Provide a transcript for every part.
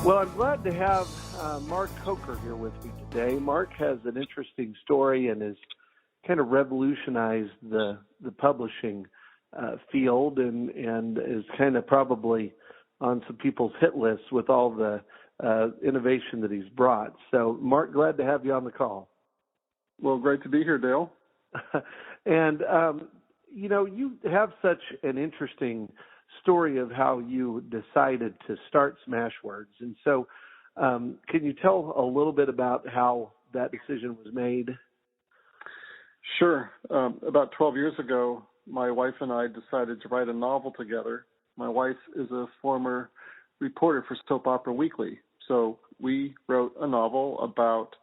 Well, I'm glad to have Mark Coker here with me today. Mark has an interesting story and has kind of revolutionized the publishing field and is kind of probably on some people's hit lists with all the innovation that he's brought. So, Mark, glad to have you on the call. Well, great to be here, Dale. And, you have such an interesting story of how you decided to start Smashwords. And so can you tell a little bit about how that decision was made? Sure. About 12 years ago, my wife and I decided to write a novel together. My wife is a former reporter for Soap Opera Weekly. So we wrote a novel about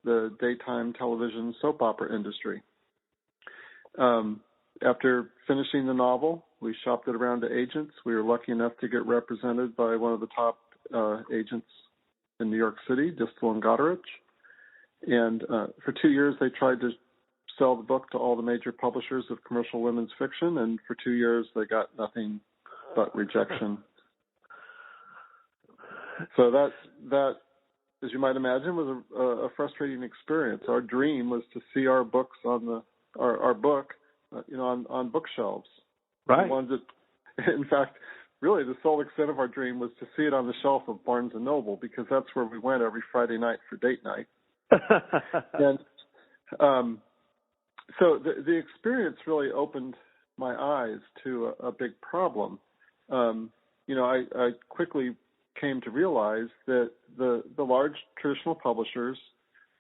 the daytime television soap opera industry. After finishing the novel, we shopped it around to agents. We were lucky enough to get represented by one of the top agents in New York City, Distel and Goderich. And for 2 years, they tried to sell the book to all the major publishers of commercial women's fiction, and for 2 years, they got nothing but rejection. So that, as you might imagine, was a frustrating experience. Our dream was to see our books on our book, on bookshelves. Right. In fact, really, the sole extent of our dream was to see it on the shelf of Barnes & Noble, because that's where we went every Friday night for date night. And so the experience really opened my eyes to a big problem. I quickly came to realize that the large traditional publishers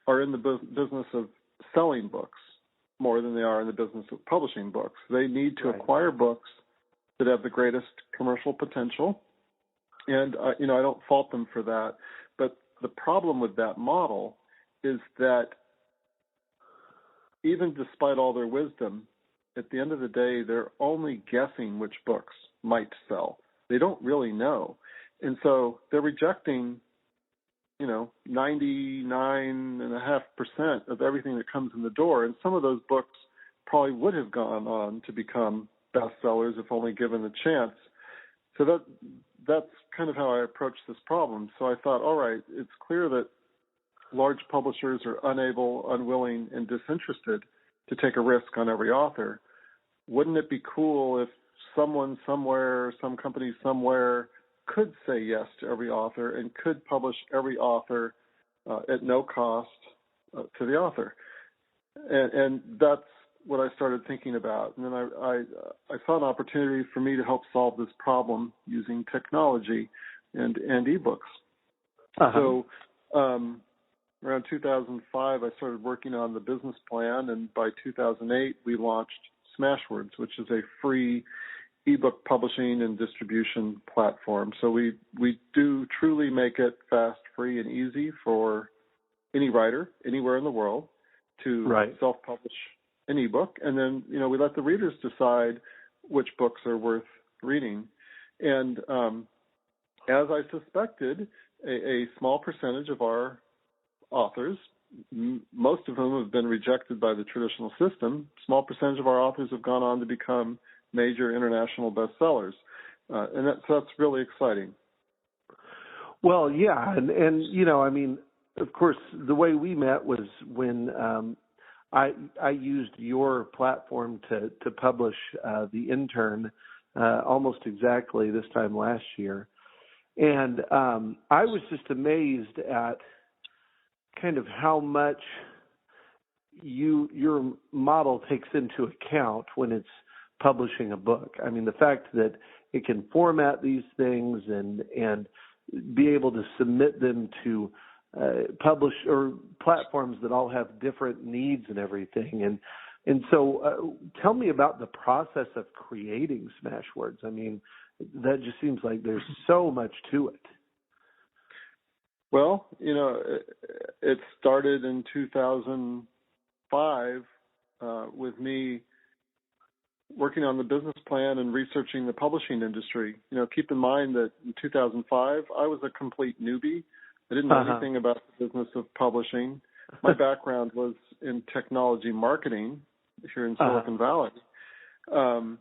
are in the business of selling books more than they are in the business of publishing books. They need to acquire books that have the greatest commercial potential, and I don't fault them for that. But the problem with that model is that even despite all their wisdom, at the end of the day, they're only guessing which books might sell. They don't really know. And so they're rejecting, 99.5% of everything that comes in the door. And some of those books probably would have gone on to become bestsellers if only given the chance. So that's kind of how I approached this problem. So I thought, all right, it's clear that large publishers are unable, unwilling, and disinterested to take a risk on every author. Wouldn't it be cool if someone somewhere, some company somewhere, could say yes to every author and could publish every author at no cost to the author? And that's what I started thinking about. And then I saw an opportunity for me to help solve this problem using technology and ebooks. Uh-huh. So around 2005, I started working on the business plan, and by 2008, we launched Smashwords, which is a free ebook publishing and distribution platform. So we do truly make it fast, free, and easy for any writer anywhere in the world to self-publish an ebook, and then we let the readers decide which books are worth reading. And as I suspected, a small percentage of our authors, most of whom have been rejected by the traditional system, small percentage of our authors have gone on to become major international bestsellers, and that's really exciting. Well, yeah, and of course, the way we met was when I used your platform to publish The Intern almost exactly this time last year, and I was just amazed at kind of how much your model takes into account when it's publishing a book. I mean, the fact that it can format these things and be able to submit them to publish or platforms that all have different needs and everything. And so tell me about the process of creating Smashwords. I mean, that just seems like there's so much to it. Well, it started in 2005 with me working on the business plan and researching the publishing industry. Keep in mind that in 2005, I was a complete newbie. I didn't know anything about the business of publishing. My background was in technology marketing here in Silicon Valley. And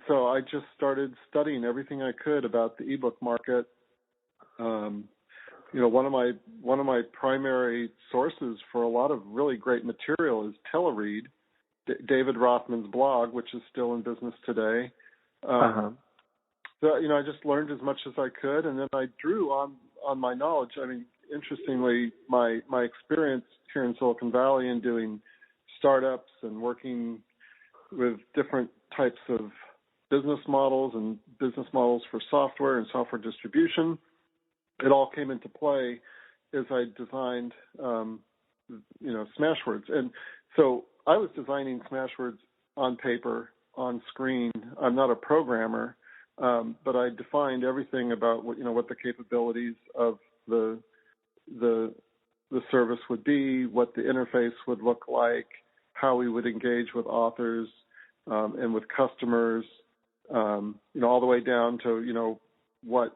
so I just started studying everything I could about the ebook market. one of my primary sources for a lot of really great material is Teleread, David Rothman's blog, which is still in business today. So, I just learned as much as I could, and then I drew on my knowledge. I mean, interestingly, my experience here in Silicon Valley in doing startups and working with different types of business models and business models for software and software distribution, it all came into play as I designed, Smashwords. And so I was designing Smashwords on paper, on screen. I'm not a programmer, but I defined everything about what the capabilities of the service would be, what the interface would look like, how we would engage with authors and with customers, all the way down to what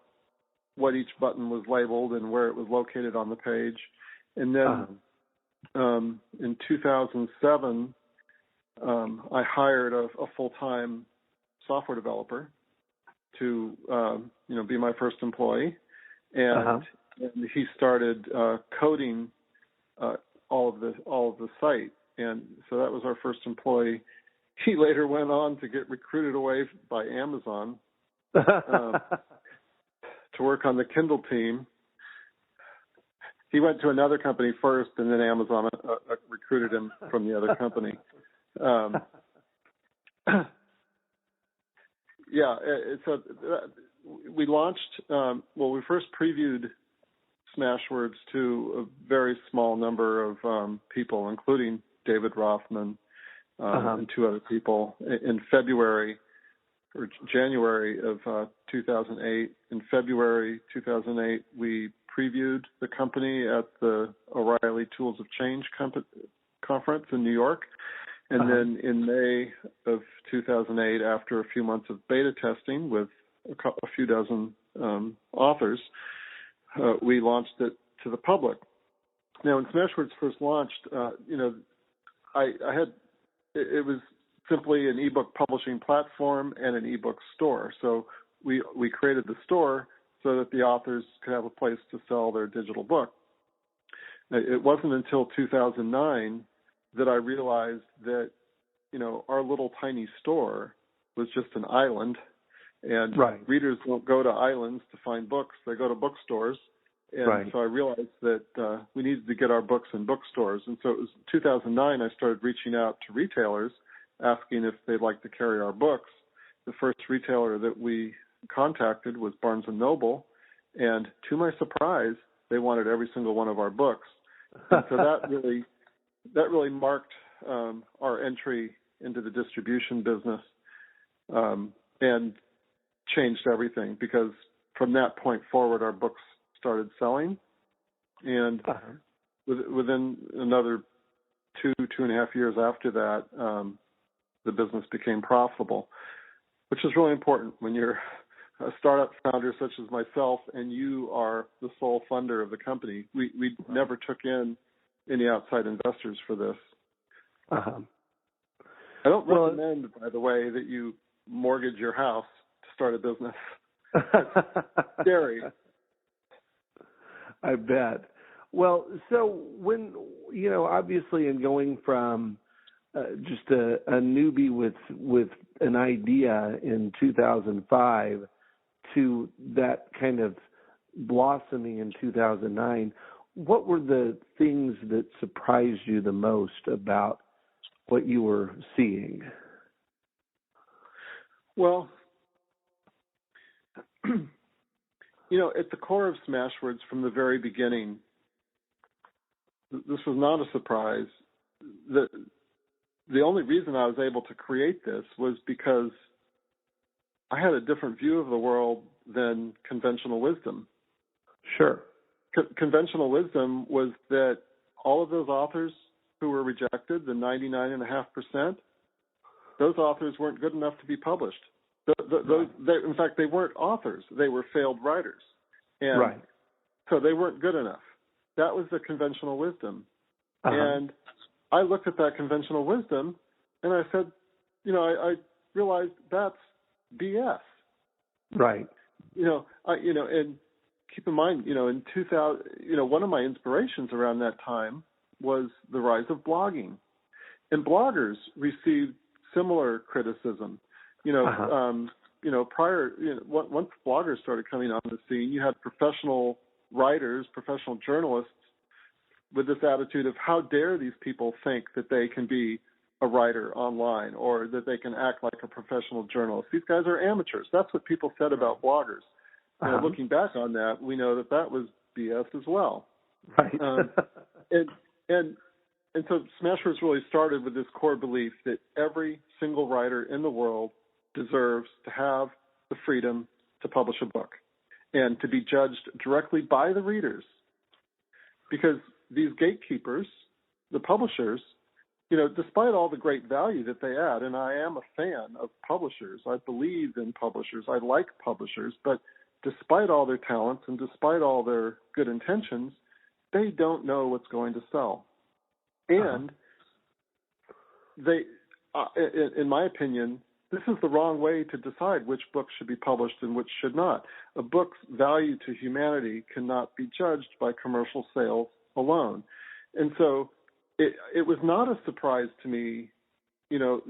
each button was labeled and where it was located on the page. And then in 2007, I hired a full-time software developer to be my first employee, and he started coding all of the site, and so that was our first employee. He later went on to get recruited away by Amazon to work on the Kindle team. He went to another company first, and then Amazon recruited him from the other company. So we launched, we first previewed Smashwords to a very small number of people, including David Rothman and two other people, in February or January of 2008. In February 2008, we previewed the company at the O'Reilly Tools of Change conference in New York. And then in May of 2008, after a few months of beta testing with a few dozen authors, we launched it to the public. Now, when Smashwords first launched, it was simply an ebook publishing platform and an ebook store. So we created the store so that the authors could have a place to sell their digital book. It wasn't until 2009 that I realized that, our little tiny store was just an island, and readers don't go to islands to find books. They go to bookstores. And so I realized that we needed to get our books in bookstores. And so it was 2009 I started reaching out to retailers, asking if they'd like to carry our books. The first retailer that we contacted was Barnes & Noble, and to my surprise, they wanted every single one of our books. And so that really marked our entry into the distribution business and changed everything, because from that point forward, our books started selling, and within another 2.5 years after that, the business became profitable, which is really important when you're a startup founder such as myself and you are the sole funder of the company. We never took in any outside investors for this. I don't recommend, by the way, that you mortgage your house to start a business. It's scary. I bet. Well, so when, obviously in going from just a newbie with an idea in 2005 to that kind of blossoming in 2009, what were the things that surprised you the most about what you were seeing? Well, at the core of Smashwords from the very beginning, this was not a surprise. The only reason I was able to create this was because I had a different view of the world than conventional wisdom. Sure. Conventional wisdom was that all of those authors who were rejected, the 99.5%, those authors weren't good enough to be published. In fact, they weren't authors. They were failed writers. And so they weren't good enough. That was the conventional wisdom. And I looked at that conventional wisdom and I said, I realized that's BS. Right. And keep in mind, in 2000, one of my inspirations around that time was the rise of blogging, and bloggers received similar criticism. Prior, once bloggers started coming on the scene, you had professional writers, professional journalists with this attitude of how dare these people think that they can be a writer online or that they can act like a professional journalist. These guys are amateurs. That's what people said about bloggers. Looking back on that, we know that was BS as well. Right. And so Smashwords really started with this core belief that every single writer in the world deserves to have the freedom to publish a book and to be judged directly by the readers. Because these gatekeepers, the publishers, despite all the great value that they add, and I am a fan of publishers, I believe in publishers, I like publishers, but despite all their talents and despite all their good intentions, they don't know what's going to sell. And they, in my opinion, this is the wrong way to decide which books should be published and which should not. A book's value to humanity cannot be judged by commercial sales alone. And so it was not a surprise to me, to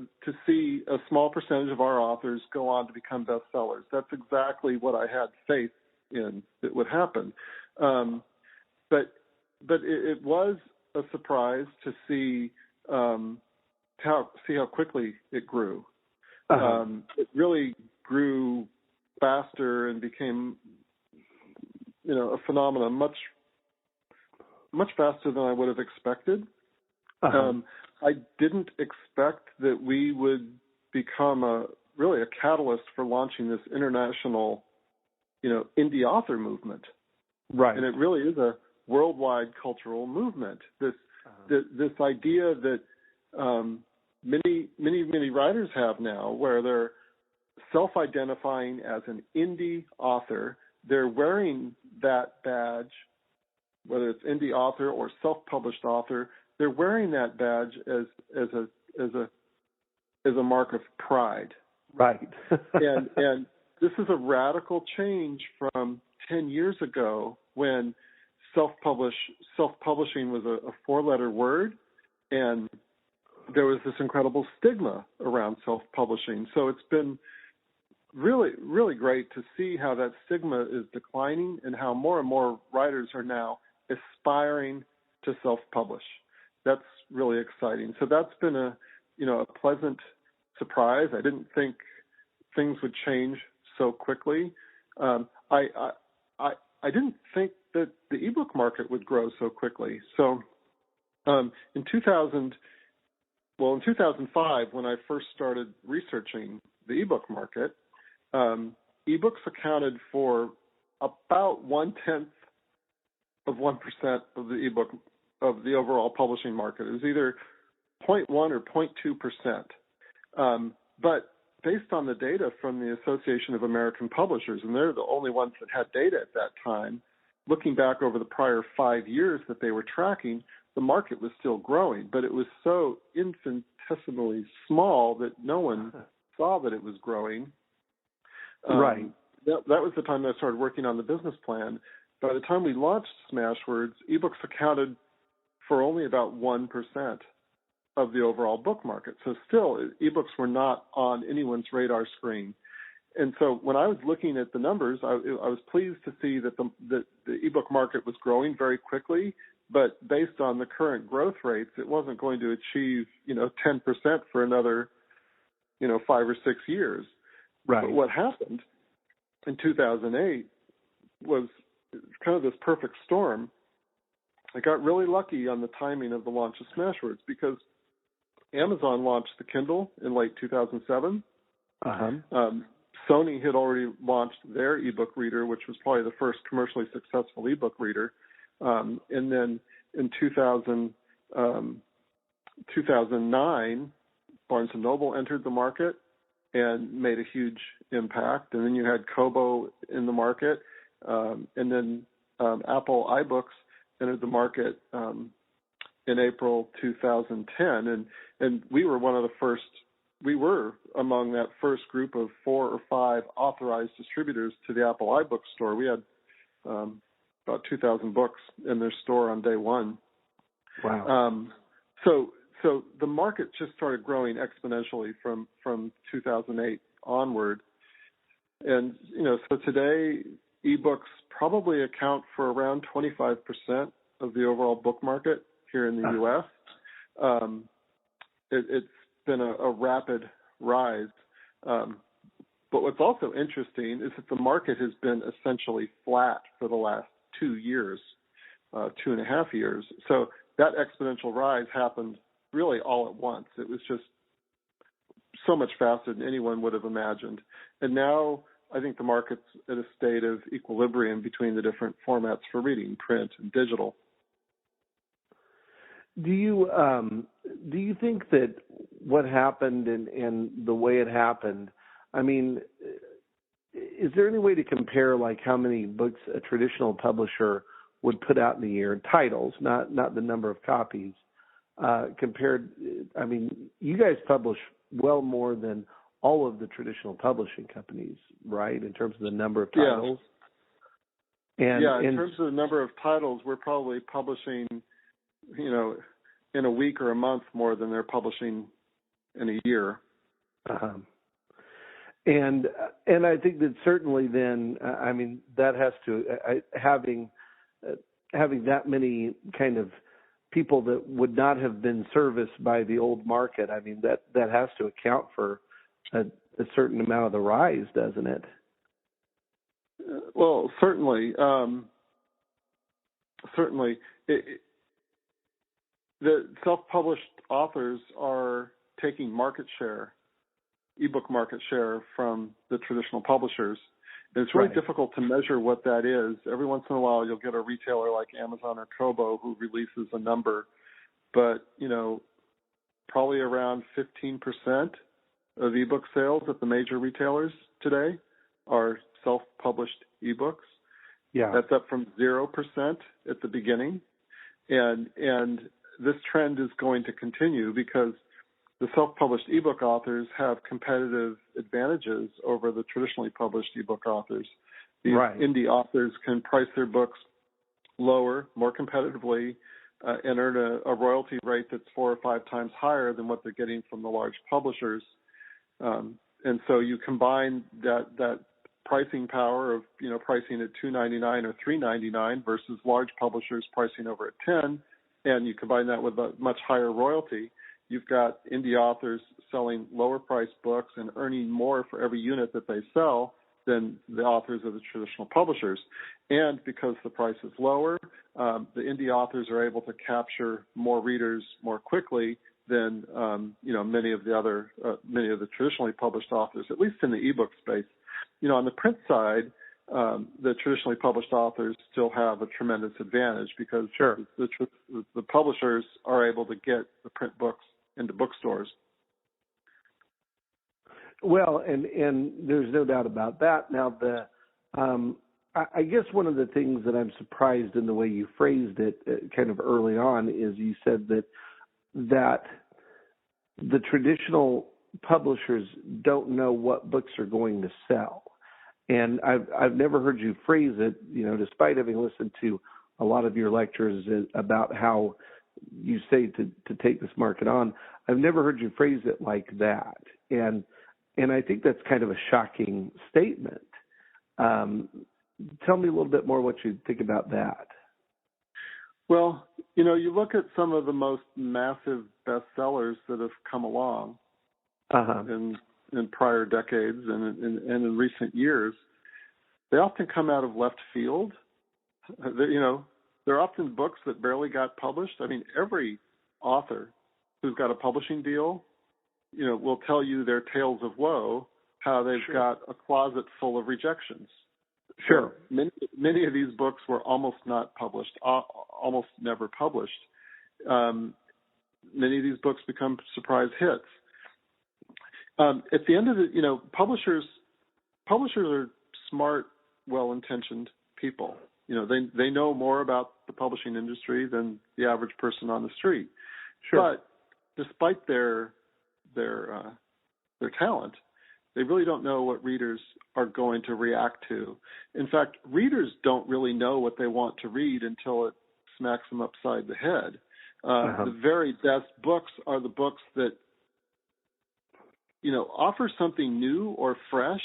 see a small percentage of our authors go on to become bestsellers. That's exactly what I had faith in that would happen. But it was a surprise to see how quickly it grew. It really grew faster and became, a phenomenon much faster than I would have expected. I didn't expect that we would become a catalyst for launching this international, indie author movement. Right. And it really is a worldwide cultural movement. This idea that many writers have now, where they're self-identifying as an indie author. They're wearing that badge, whether it's indie author or self-published author. They're wearing that badge as a mark of pride. Right. and this is a radical change from 10 years ago when self-publishing was a four-letter word, and there was this incredible stigma around self-publishing. So it's been really, really great to see how that stigma is declining and how more and more writers are now aspiring to self-publish. That's really exciting. So that's been a pleasant surprise. I didn't think things would change so quickly. I didn't think that the ebook market would grow so quickly. So in 2005, when I first started researching the ebook market, ebooks accounted for about 1/10 of 1% of the ebook of the overall publishing market. It was either 0.1 or 0.2%. But based on the data from the Association of American Publishers, and they're the only ones that had data at that time, looking back over the prior 5 years that they were tracking, the market was still growing, but it was so infinitesimally small that no one saw that it was growing. Right. That was the time that I started working on the business plan. By the time we launched Smashwords, ebooks accounted for only about 1% of the overall book market. So still, ebooks were not on anyone's radar screen. And so when I was looking at the numbers, I was pleased to see that the ebook market was growing very quickly, but based on the current growth rates, it wasn't going to achieve, 10% for another, 5 or 6 years. Right. But what happened in 2008 was kind of this perfect storm. I got really lucky on the timing of the launch of Smashwords because Amazon launched the Kindle in late 2007. Sony had already launched their ebook reader, which was probably the first commercially successful ebook reader. And then in 2009, Barnes & Noble entered the market and made a huge impact. And then you had Kobo in the market. And then Apple iBooks entered the market in April 2010. And we were we were among that first group of 4 or 5 authorized distributors to the Apple iBook store. We had about 2,000 books in their store on day one. Wow. So the market just started growing exponentially from 2008 onward. And, so today ebooks probably account for around 25% of the overall book market here in the U.S. It's been a rapid rise. But what's also interesting is that the market has been essentially flat for the last 2 years, 2.5 years. So that exponential rise happened really all at once. It was just so much faster than anyone would have imagined. And now I think the market's at a state of equilibrium between the different formats for reading, print and digital. Do you think that what happened and the way it happened, I mean, is there any way to compare like how many books a traditional publisher would put out in a year, titles, not the number of copies, compared, I mean, you guys publish well more than all of the traditional publishing companies, right, in terms of the number of titles? Yeah. In terms of the number of titles, we're probably publishing, in a week or a month more than they're publishing in a year. And I think that certainly then, I mean, that has to, having that many kind of people that would not have been serviced by the old market, I mean, that has to account for a certain amount of the rise, doesn't it? Well, certainly. The self-published authors are taking market share, ebook market share from the traditional publishers. And it's really difficult to measure what that is. Every once in a while, you'll get a retailer like Amazon or Kobo who releases a number, but probably around 15% of ebook sales at the major retailers today are self-published ebooks. Yeah, that's up from 0% at the beginning, and this trend is going to continue because the self-published ebook authors have competitive advantages over the traditionally published ebook authors. These indie authors can price their books lower, more competitively, and earn a royalty rate that's 4 or 5 times higher than what they're getting from the large publishers. And so you combine that pricing power of pricing at $2.99 or $3.99 versus large publishers pricing over at $10, and you combine that with a much higher royalty. You've got indie authors selling lower priced books and earning more for every unit that they sell than the authors of the traditional publishers. And because the price is lower, the indie authors are able to capture more readers more quickly than many of the traditionally published authors, at least in the ebook space. On the print side, the traditionally published authors still have a tremendous advantage because the publishers are able to get the print books into bookstores. Well, and there's no doubt about that. Now, I guess one of the things that I'm surprised in the way you phrased it kind of early on is you said that the traditional publishers don't know what books are going to sell. And I've never heard you phrase it, despite having listened to a lot of your lectures about how you say to take this market on. I've never heard you phrase it like that. And I think that's kind of a shocking statement. Tell me a little bit more what you think about that. Well, you look at some of the most massive bestsellers that have come along in prior decades and in recent years. They often come out of left field. They're often books that barely got published. I mean, every author who's got a publishing deal, will tell you their tales of woe, how they've got a closet full of rejections. Sure. So many of these books were almost not published, almost never published. Many of these books become surprise hits. At the end of it, publishers are smart, well-intentioned people. They know more about the publishing industry than the average person on the street. Sure. But despite their talent, They really don't know what readers are going to react to. In fact, readers don't really know what they want to read until it smacks them upside the head. The very best books are the books that, offer something new or fresh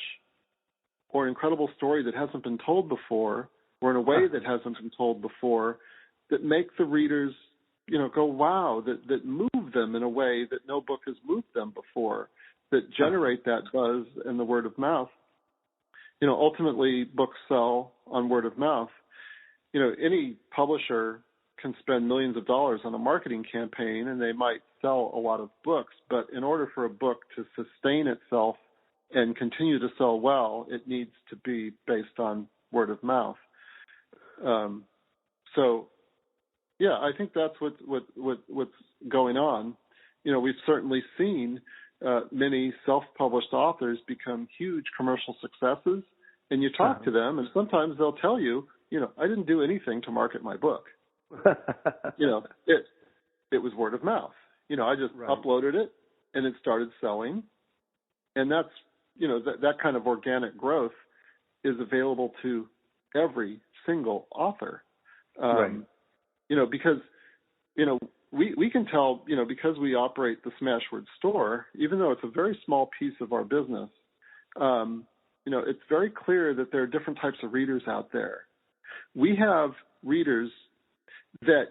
or an incredible story that hasn't been told before, or in a way that hasn't been told before, that make the readers, go, wow, that move them in a way that no book has moved them before, that generate that buzz and the word of mouth. Ultimately, books sell on word of mouth. Any publisher can spend millions of dollars on a marketing campaign, and they might sell a lot of books, but in order for a book to sustain itself and continue to sell well, it needs to be based on word of mouth. I think that's what's going on. We've certainly seen many self-published authors become huge commercial successes, and you talk to them, and sometimes they'll tell you, I didn't do anything to market my book. It was word of mouth. I just uploaded it, and it started selling, and that's that kind of organic growth is available to every single author. Because we can tell, because we operate the Smashwords store, even though it's a very small piece of our business, it's very clear that there are different types of readers out there. We have readers that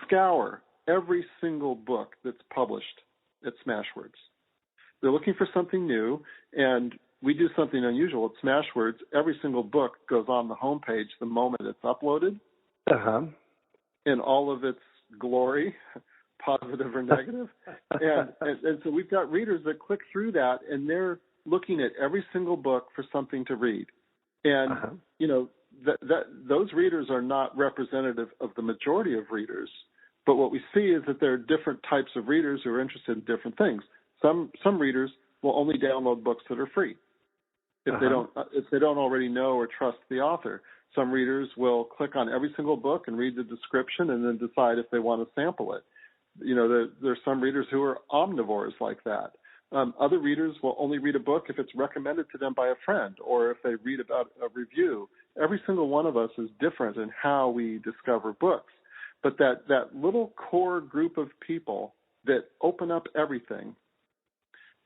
scour every single book that's published at Smashwords. They're looking for something new, and we do something unusual at Smashwords. Every single book goes on the homepage the moment it's uploaded, in all of its glory, positive or negative. and so we've got readers that click through that, and they're looking at every single book for something to read. And, those readers are not representative of the majority of readers. But what we see is that there are different types of readers who are interested in different things. Some readers will only download books that are free if they don't already know or trust the author. Some readers will click on every single book and read the description and then decide if they want to sample it. There's some readers who are omnivores like that. Other readers will only read a book if it's recommended to them by a friend or if they read about a review. Every single one of us is different in how we discover books. But that little core group of people that open up everything,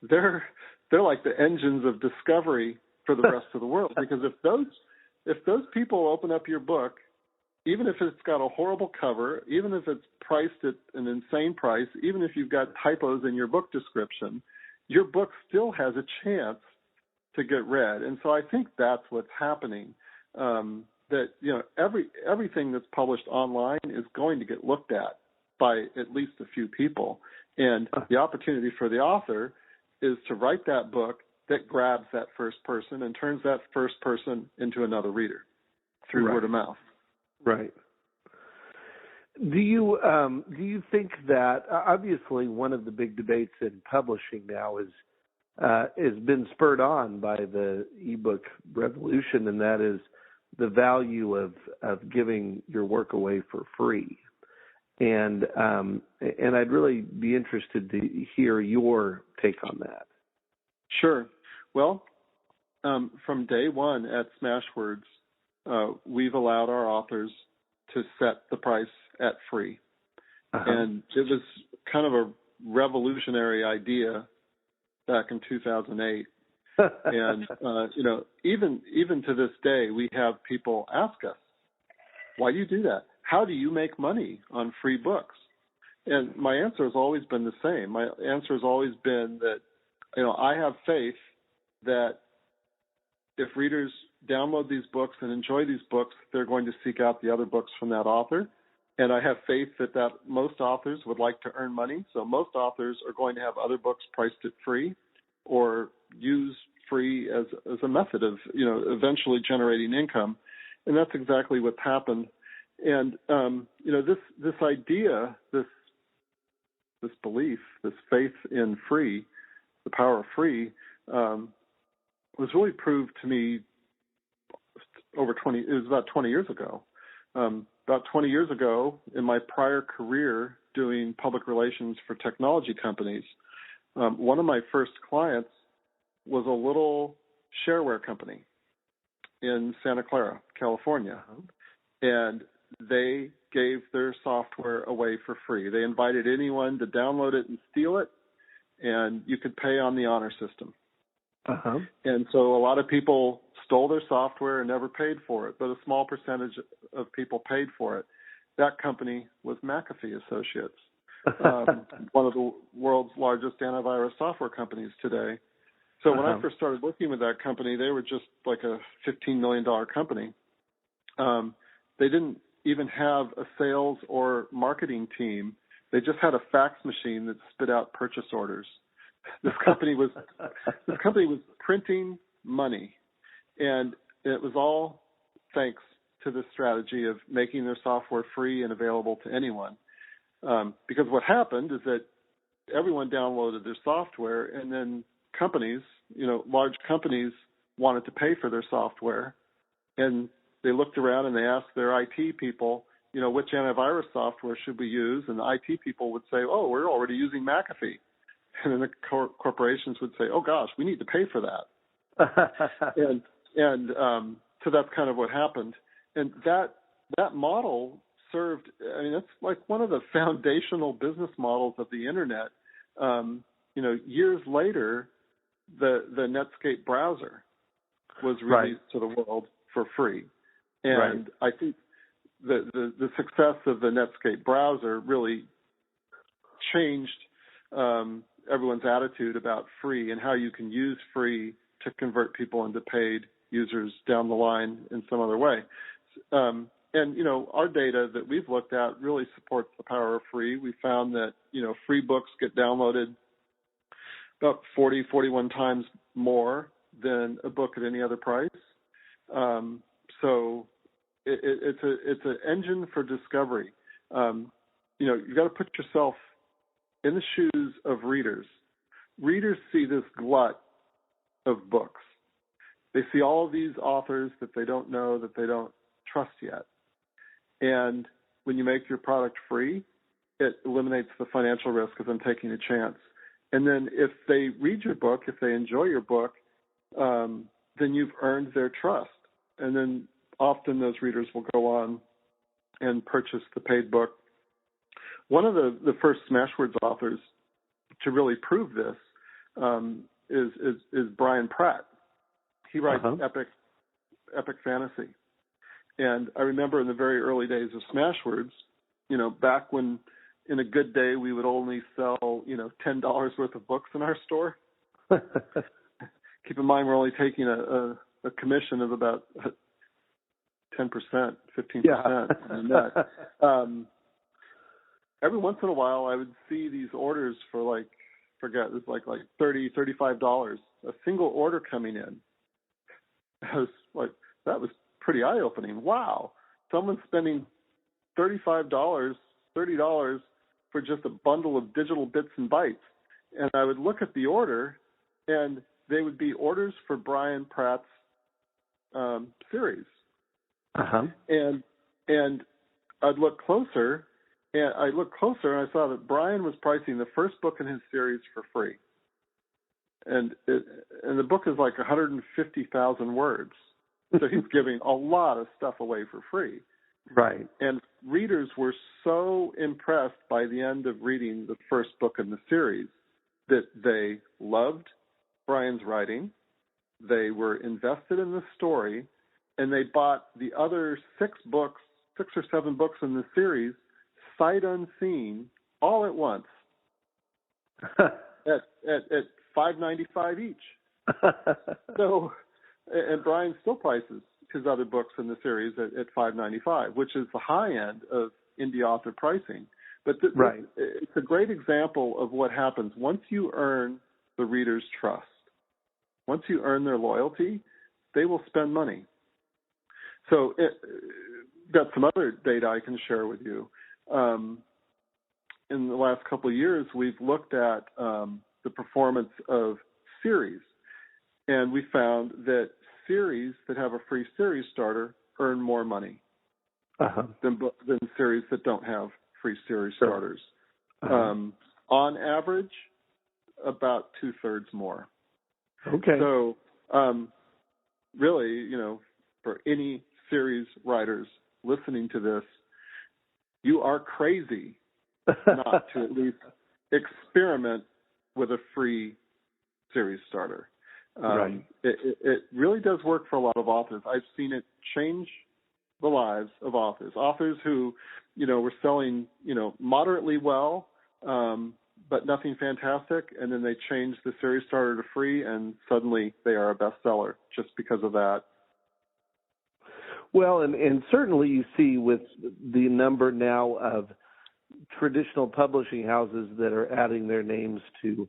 they're like the engines of discovery for the rest of the world. Because if those people open up your book, even if it's got a horrible cover, even if it's priced at an insane price, even if you've got typos in your book description, your book still has a chance to get read. And so I think that's what's happening. That everything that's published online is going to get looked at by at least a few people, and the opportunity for the author is to write that book that grabs that first person and turns that first person into another reader through word of mouth. Right. Do you think that obviously one of the big debates in publishing now has been spurred on by the ebook revolution, and that is the value of giving your work away for free. And I'd really be interested to hear your take on that. Sure. Well, from day one at Smashwords, we've allowed our authors to set the price at free. And it was kind of a revolutionary idea back in 2008. And, even to this day, we have people ask us, why do you do that? How do you make money on free books? And my answer has always been the same. My answer has always been that, I have faith that if readers download these books and enjoy these books, they're going to seek out the other books from that author. And I have faith that most authors would like to earn money. So most authors are going to have other books priced at free or use free as a method of, eventually generating income. And that's exactly what's happened. And, this idea, this belief, this faith in free, the power of free, was really proved to me it was about 20 years ago. About 20 years ago, in my prior career doing public relations for technology companies, one of my first clients was a little shareware company in Santa Clara, California, and they gave their software away for free. They invited anyone to download it and steal it, and you could pay on the honor system. And so a lot of people stole their software and never paid for it, but a small percentage of people paid for it. That company was McAfee Associates, one of the world's largest antivirus software companies today. So when I first started working with that company, they were just like a $15 million company. They didn't even have a sales or marketing team. They just had a fax machine that spit out purchase orders. This company was printing money, and it was all thanks to the strategy of making their software free and available to anyone. Because what happened is that everyone downloaded their software, and then companies, large companies wanted to pay for their software, and they looked around and they asked their IT people, which antivirus software should we use? And the IT people would say, oh, we're already using McAfee. And then the corporations would say, oh, gosh, we need to pay for that. So that's kind of what happened. And that model served, that's like one of the foundational business models of the Internet. Years later, the Netscape browser was released to the world for free. And I think the success of the Netscape browser really changed everyone's attitude about free and how you can use free to convert people into paid users down the line in some other way. Our data that we've looked at really supports the power of free. We found that, free books get downloaded about 41 times more than a book at any other price. So it's an engine for discovery. You got to put yourself in the shoes of readers. Readers see this glut of books. They see all of these authors that they don't know, that they don't trust yet. And when you make your product free, it eliminates the financial risk of them taking a chance. And then if they read your book, if they enjoy your book, then you've earned their trust. And then often those readers will go on and purchase the paid book. One of the first Smashwords authors to really prove this is Brian Pratt. He writes epic fantasy. And I remember in the very early days of Smashwords, back when in a good day we would only sell, $10 worth of books in our store. Keep in mind we're only taking a commission of about 10%, 15% on that. Every once in a while I would see these orders for it was like $30, $35, a single order coming in. I was like, that was pretty eye-opening. Wow, someone's spending $35, $30 for just a bundle of digital bits and bytes. And I would look at the order, and they would be orders for Brian Pratt's series. And I'd look closer, and I saw that Brian was pricing the first book in his series for free. And the book is like 150,000 words. So he's giving a lot of stuff away for free. Right. And readers were so impressed by the end of reading the first book in the series that they loved Brian's writing, they were invested in the story, and they bought the other 6 or 7 books in the series sight unseen all at once at $5.95 each. So, and Brian still prices his other books in the series at $5.95, which is the high end of indie author pricing. But it's a great example of what happens once you earn the reader's trust. Once you earn their loyalty, they will spend money. So got some other data I can share with you. In the last couple of years, we've looked at the performance of series, and we found that series that have a free series starter earn more money than series that don't have free series starters. On average, about 2/3 more. Okay. So, really, for any series writers listening to this, you are crazy not to at least experiment with a free series starter. Right. It really does work for a lot of authors. I've seen it change the lives of authors who, were selling, moderately well, but nothing fantastic, and then they change the series starter to free, and suddenly they are a bestseller just because of that. Well, and certainly you see with the number now of traditional publishing houses that are adding their names to,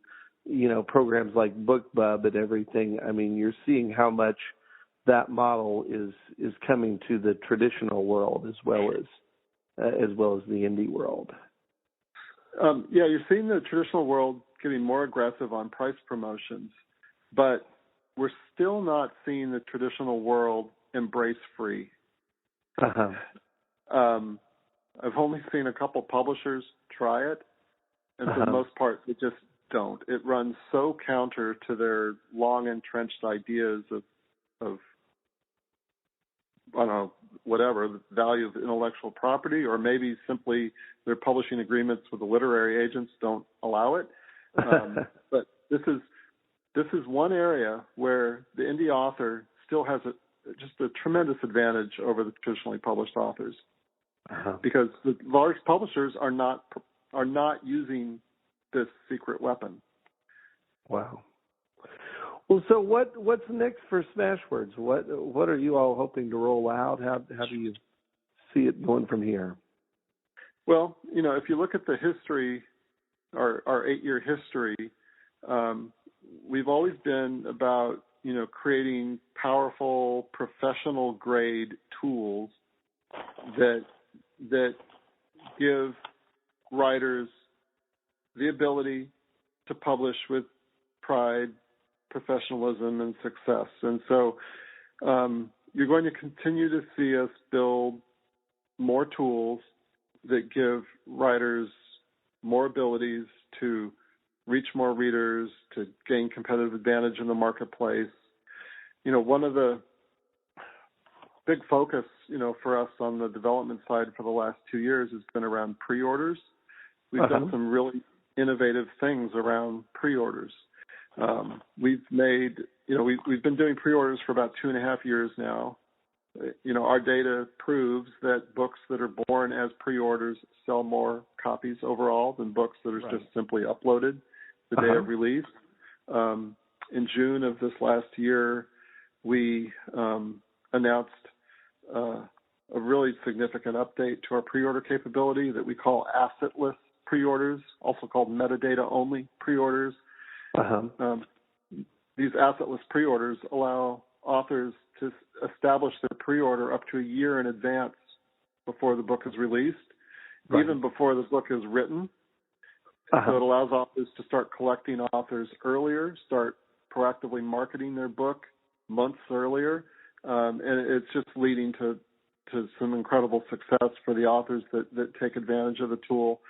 programs like BookBub and everything. I mean, you're seeing how much that model is coming to the traditional world as well as the indie world. Yeah, you're seeing the traditional world getting more aggressive on price promotions, but we're still not seeing the traditional world embrace free. Uh-huh. I've only seen a couple publishers try it, and for the most part, they just don't. It runs so counter to their long entrenched ideas of I don't know, whatever, the value of intellectual property, or maybe simply their publishing agreements with the literary agents don't allow it. But this is one area where the indie author still has just a tremendous advantage over the traditionally published authors, because the large publishers are not using this secret weapon. Wow. Well, so what's next for Smashwords? What are you all hoping to roll out? How do you see it going from here? Well, if you look at the history, our 8-year history, we've always been about creating powerful, professional grade tools that give writers the ability to publish with pride, professionalism, and success. And so you're going to continue to see us build more tools that give writers more abilities to reach more readers, to gain competitive advantage in the marketplace. One of the big focus, for us on the development side for the last 2 years has been around pre-orders. We've done some really innovative things around pre-orders. We've made, we've been doing pre-orders for about 2.5 years now. Our data proves that books that are born as pre-orders sell more copies overall than books that are just simply uploaded the day of release. In June of this last year, we announced a really significant update to our pre-order capability that we call assetless pre-orders, also called metadata-only pre-orders. These assetless pre-orders allow authors to establish their pre-order up to a year in advance before the book is released, even before the book is written. So it allows authors to start collecting authors earlier, start proactively marketing their book months earlier, and it's just leading to some incredible success for the authors that take advantage of the tool.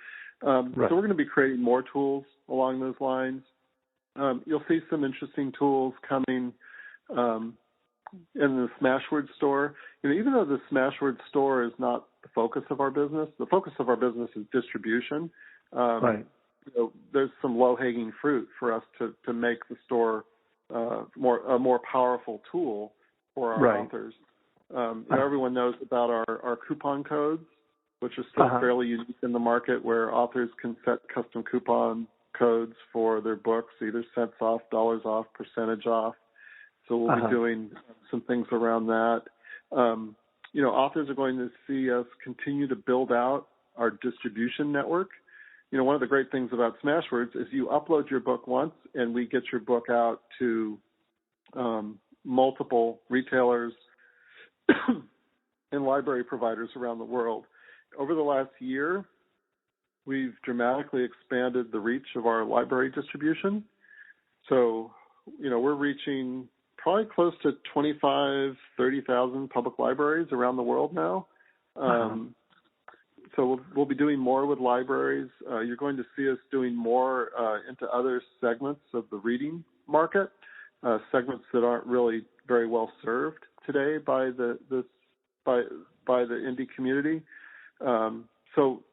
So we're going to be creating more tools along those lines. You'll see some interesting tools coming in the Smashwords store. Even though the Smashwords store is not the focus of our business, the focus of our business is distribution. There's some low-hanging fruit for us to make the store a more powerful tool for our authors. Everyone knows about our coupon codes, which are still fairly unique in the market, where authors can set custom coupon codes for their books, either cents off, dollars off, percentage off. So we'll be doing some things around that. Authors are going to see us continue to build out our distribution network. One of the great things about Smashwords is you upload your book once, and we get your book out to multiple retailers and library providers around the world. Over the last year, we've dramatically expanded the reach of our library distribution. So, we're reaching probably close to 30,000 public libraries around the world now. So we'll be doing more with libraries. You're going to see us doing more into other segments of the reading market. segments that aren't really very well served today by the indie community. So,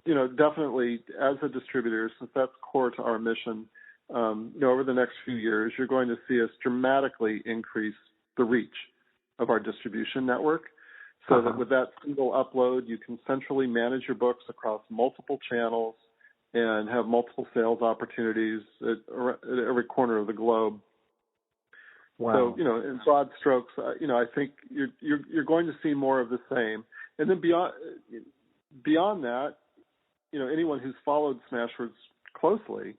definitely as a distributor, since that's core to our mission, over the next few years, you're going to see us dramatically increase the reach of our distribution network so that with that single upload, you can centrally manage your books across multiple channels and have multiple sales opportunities at every corner of the globe. Wow. So, in broad strokes, I think you're going to see more of the same. And then beyond that, anyone who's followed Smashwords closely,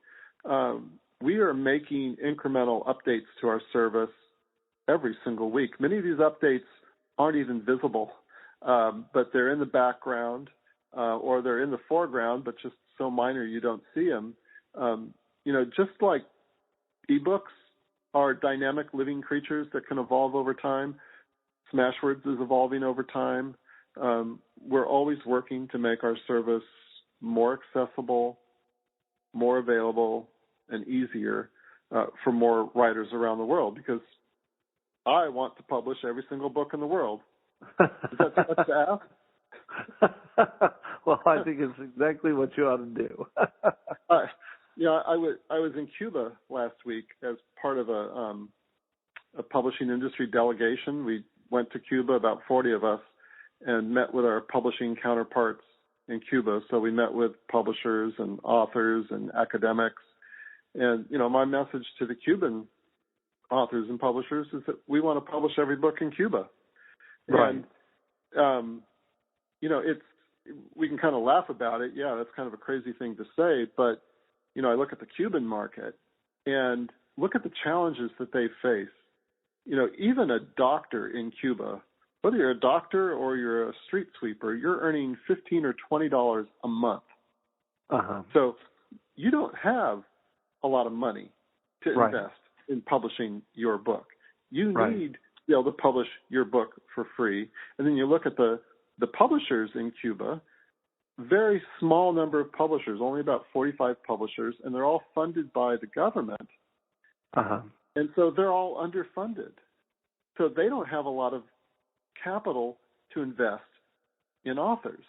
we are making incremental updates to our service every single week. Many of these updates aren't even visible, but they're in the background or they're in the foreground, but just so minor you don't see them. Just like ebooks are dynamic living creatures that can evolve over time, Smashwords is evolving over time. We're always working to make our service more accessible, more available, and easier for more writers around the world, because I want to publish every single book in the world. Is that too much to ask? Well, I think it's exactly what you ought to do. I was in Cuba last week as part of a publishing industry delegation. We went to Cuba, about 40 of us, and met with our publishing counterparts in Cuba. So we met with publishers and authors and academics. And, my message to the Cuban authors and publishers is that we want to publish every book in Cuba. Right. And, we can kind of laugh about it. Yeah, that's kind of a crazy thing to say. But, I look at the Cuban market and look at the challenges that they face. Even a doctor in Cuba, whether you're a doctor or you're a street sweeper, you're earning $15 or $20 a month. So you don't have a lot of money to invest in publishing your book. You need to be able to publish your book for free. And then you look at the publishers in Cuba, very small number of publishers, only about 45 publishers, and they're all funded by the government. And so they're all underfunded. So they don't have a lot of capital to invest in authors.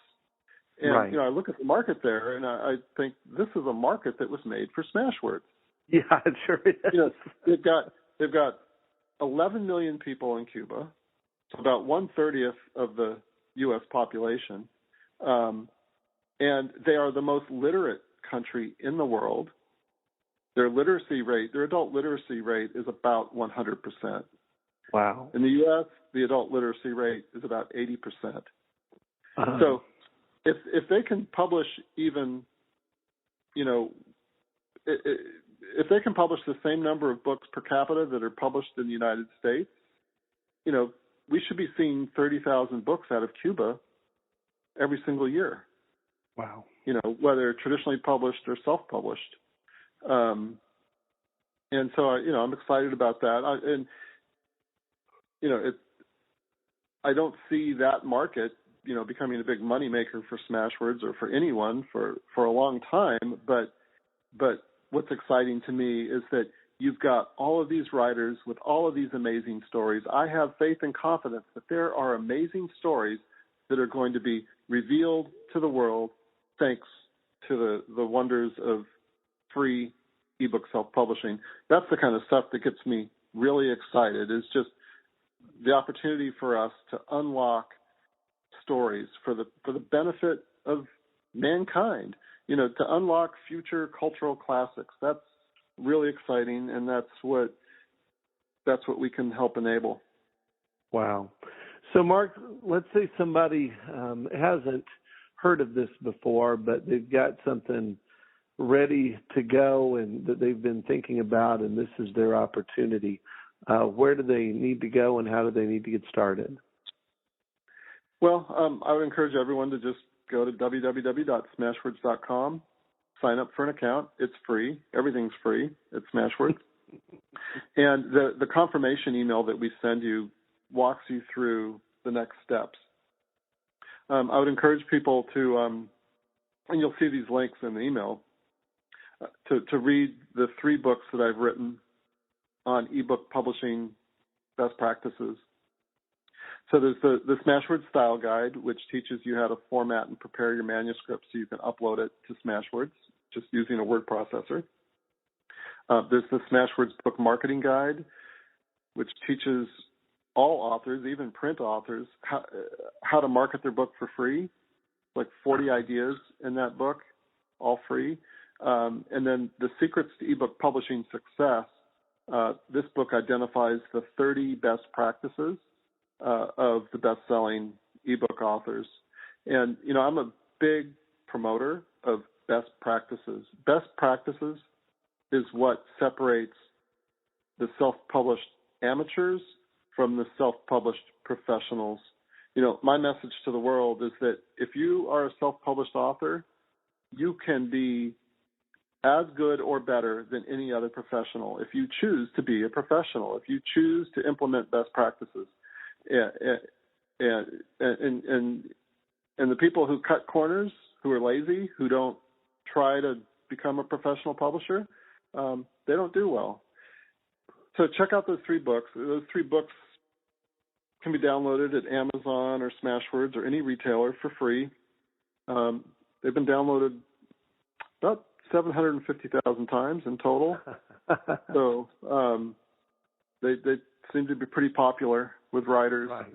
And, I look at the market there, and I think this is a market that was made for Smashwords. Yeah, it sure is. They've got 11 million people in Cuba, so about 1/30 of the U.S. population. And they are the most literate country in the world. Their adult literacy rate is about 100%. Wow. In the U.S., the adult literacy rate is about 80%. So if they can publish even, if they can publish the same number of books per capita that are published in the United States, we should be seeing 30,000 books out of Cuba every single year. Wow. Whether traditionally published or self-published. And so, I'm excited about that. I don't see that market, becoming a big moneymaker for Smashwords or for anyone for a long time. But what's exciting to me is that you've got all of these writers with all of these amazing stories. I have faith and confidence that there are amazing stories that are going to be revealed to the world thanks to the wonders of free ebook self-publishing. That's the kind of stuff that gets me really excited, is just the opportunity for us to unlock stories for the benefit of mankind, to unlock future cultural classics. That's really exciting, and that's what we can help enable. Wow. So, Mark, let's say somebody hasn't heard of this before, but they've got something ready to go and that they've been thinking about, and this is their opportunity. Where do they need to go, and how do they need to get started? Well, I would encourage everyone to just go to www.smashwords.com, sign up for an account. It's free. Everything's free at Smashwords. And the confirmation email that we send you walks you through the next steps. I would encourage people to, and you'll see these links in the email, to read the 3 books that I've written on ebook publishing best practices. So there's the Smashwords Style Guide, which teaches you how to format and prepare your manuscript so you can upload it to Smashwords just using a word processor. There's the Smashwords Book Marketing Guide, which teaches all authors, even print authors, how to market their book for free. Like 40 ideas in that book, all free. And then the Secrets to Ebook Publishing Success. This book identifies the 30 best practices of the best-selling ebook authors. And, I'm a big promoter of best practices. Best practices is what separates the self-published amateurs from the self-published professionals. My message to the world is that if you are a self-published author, you can be as good or better than any other professional if you choose to be a professional, if you choose to implement best practices. And the people who cut corners, who are lazy, who don't try to become a professional publisher, they don't do well. So check out those 3 books. Those 3 books can be downloaded at Amazon or Smashwords or any retailer for free. They've been downloaded about 750,000 times in total. So they seem to be pretty popular with writers. Right.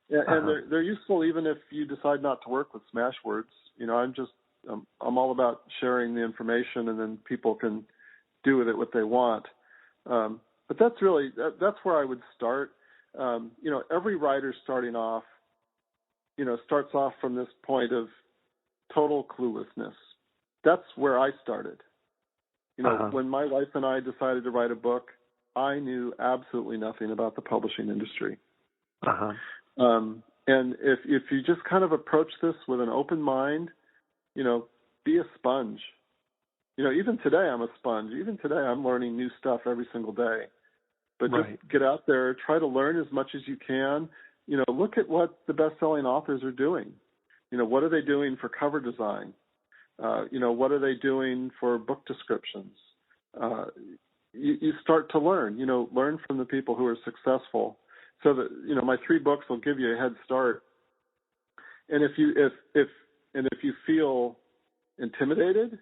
And they're useful even if you decide not to work with Smashwords. I'm all about sharing the information, and then people can do with it what they want. But that's where I would start. Every writer starting off, starts off from this point of total cluelessness. That's where I started. When my wife and I decided to write a book, I knew absolutely nothing about the publishing industry. And if you just kind of approach this with an open mind, be a sponge. Even today I'm a sponge. Even today I'm learning new stuff every single day. But just get out there, try to learn as much as you can. Look at what the best-selling authors are doing. What are they doing for cover design? What are they doing for book descriptions? You start to learn. Learn from the people who are successful. So that my 3 books will give you a head start. And if you feel intimidated,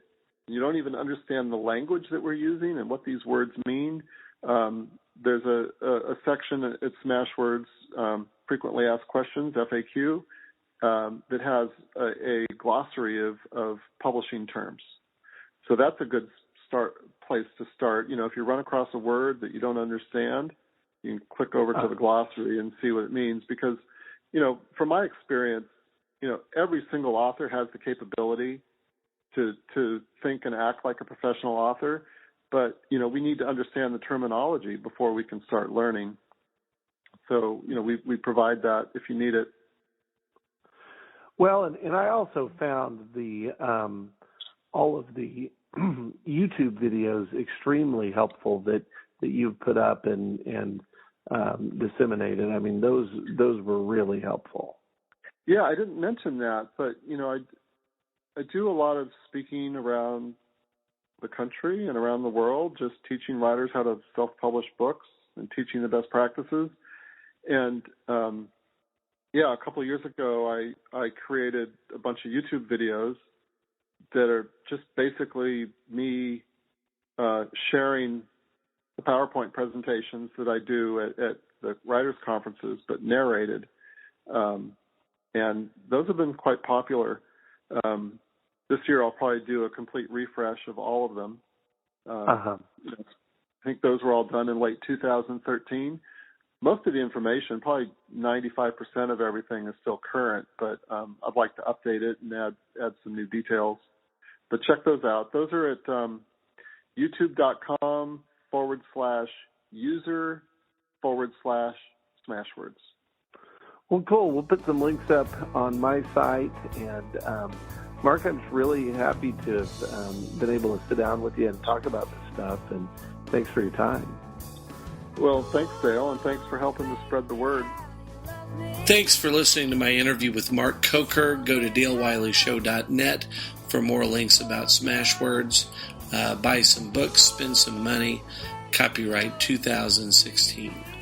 you don't even understand the language that we're using and what these words mean. There's a section at Smashwords, frequently asked questions, FAQ, that has a glossary of publishing terms. So that's a good place to start. If you run across a word that you don't understand, you can click over to the glossary and see what it means. Because, from my experience, every single author has the capability to think and act like a professional author. But, we need to understand the terminology before we can start learning. So, we provide that if you need it. Well, and I also found all of the YouTube videos extremely helpful that you've put up and disseminated. I mean, those were really helpful. Yeah, I didn't mention that, but, I do a lot of speaking around the country and around the world, just teaching writers how to self-publish books and teaching the best practices. And, a couple of years ago, I created a bunch of YouTube videos that are just basically me sharing the PowerPoint presentations that I do at the writers' conferences, but narrated. And those have been quite popular. This year I'll probably do a complete refresh of all of them. I think those were all done in late 2013. Most of the information, probably 95% of everything, is still current, but I'd like to update it and add some new details. But check those out. Those are at youtube.com/user/Smashwords. Well, cool. We'll put some links up on my site. And, Mark, I'm just really happy to have been able to sit down with you and talk about this stuff. And thanks for your time. Well, thanks, Dale, and thanks for helping to spread the word. Thanks for listening to my interview with Mark Coker. Go to DaleWileyShow.net for more links about Smashwords. Buy some books, spend some money, Copyright 2016.